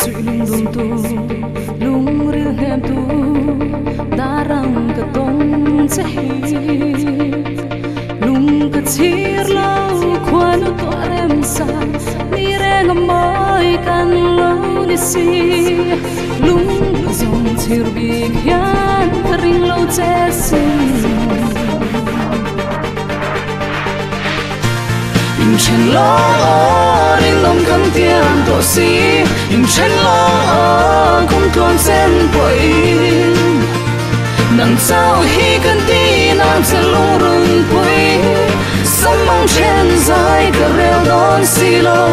suy lung lung tu lung riêng hem tu đã răng cả tông sẽ lung cả chia lâu khoan tỏa em xa đi re ngắm môi can lâu đi si lung dòng chia bị khian ring lâu che xin chen lo ring lòng cam tiền tổ si chen lo không còn sen bội nàng sao hi cần đi nàng sẽ lung rung bội sắm mang chen dài cả rêu đón si lo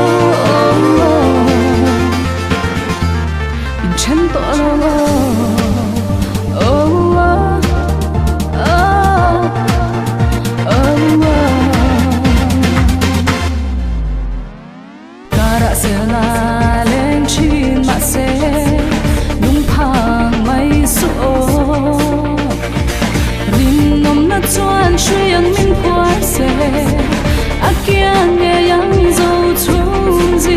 chen to lo la lên chín mà sẽ nung phang mây số rin nôm na chuan chuyện mình qua sẽ a kia nghe yang dâu chung gì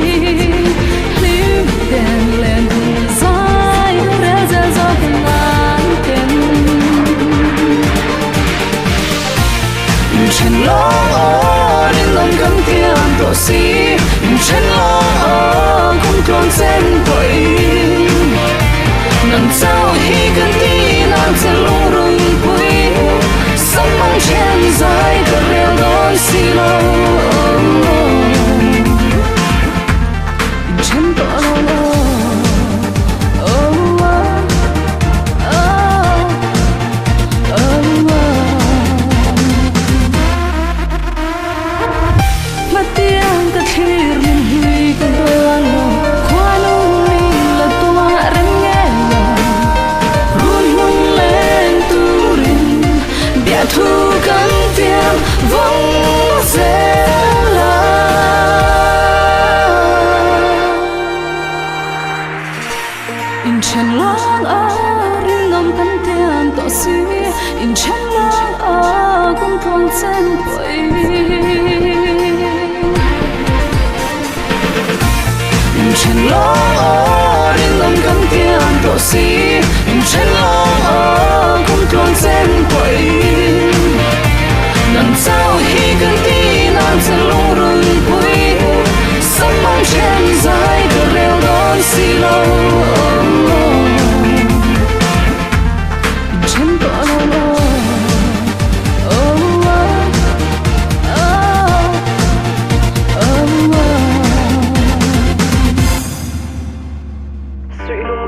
lim đèn lên dài để ra gió ngàn tên chen lo đến lòng cam tiền tổ si chen lo không còn sen bội nàng sao hi cần đi nàng sẽ lung rung bụi sắm mang chen dài cả rêu đón si lo chen to lo thu cánh tiếng vắng sẽ là in chen long a ring ngom cánh tiếng tỏ si in chen long a cũng không chân bội in chen long a ring ngom cánh tiếng tỏ si in chen long a cũng không chân bội nàng sao hi cần đi nàng sẽ lung rung bụi sắm mang chen dài cả rêu đón si lo chen to lo sweet